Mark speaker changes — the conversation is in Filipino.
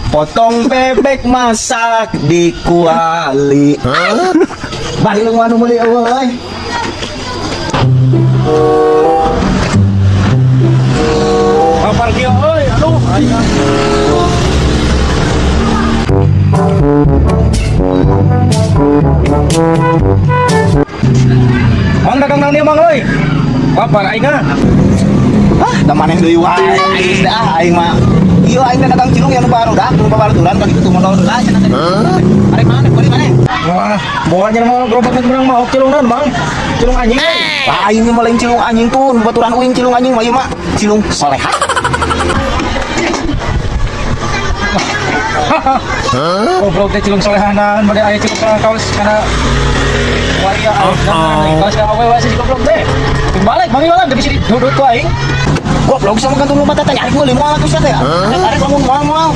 Speaker 1: Potong bebek masak di kuali. Balik lu anu muli euy. Kapal kieu euy, aduh aing. Mang dagang nang dieu mang euy. Kapal aing ah. Hah, da maneh deui wae. Aing dah aing mah. Iyo aing teh dagang cilung yang baru dah, nu babaturan ka kitu modal heula cenah teh. Ari mana? Beli mana? Wah, bohanya mah gerobak urang mah cilung naon, Bang? Cilung anjing. Wah, aing mah lain cilung anjing tuh, baturan uing cilung anjing mah ieu mah cilung soleha. Goblok teh cilung solehanan, bade aya cilung kaos kana waria dan kaos awewe sih goblok teh. Balik, mami malam bisa duduk tuh aing. Goblok sama kantung mata tanya, aku mau lima ratus ya teh. Tarik kamu mau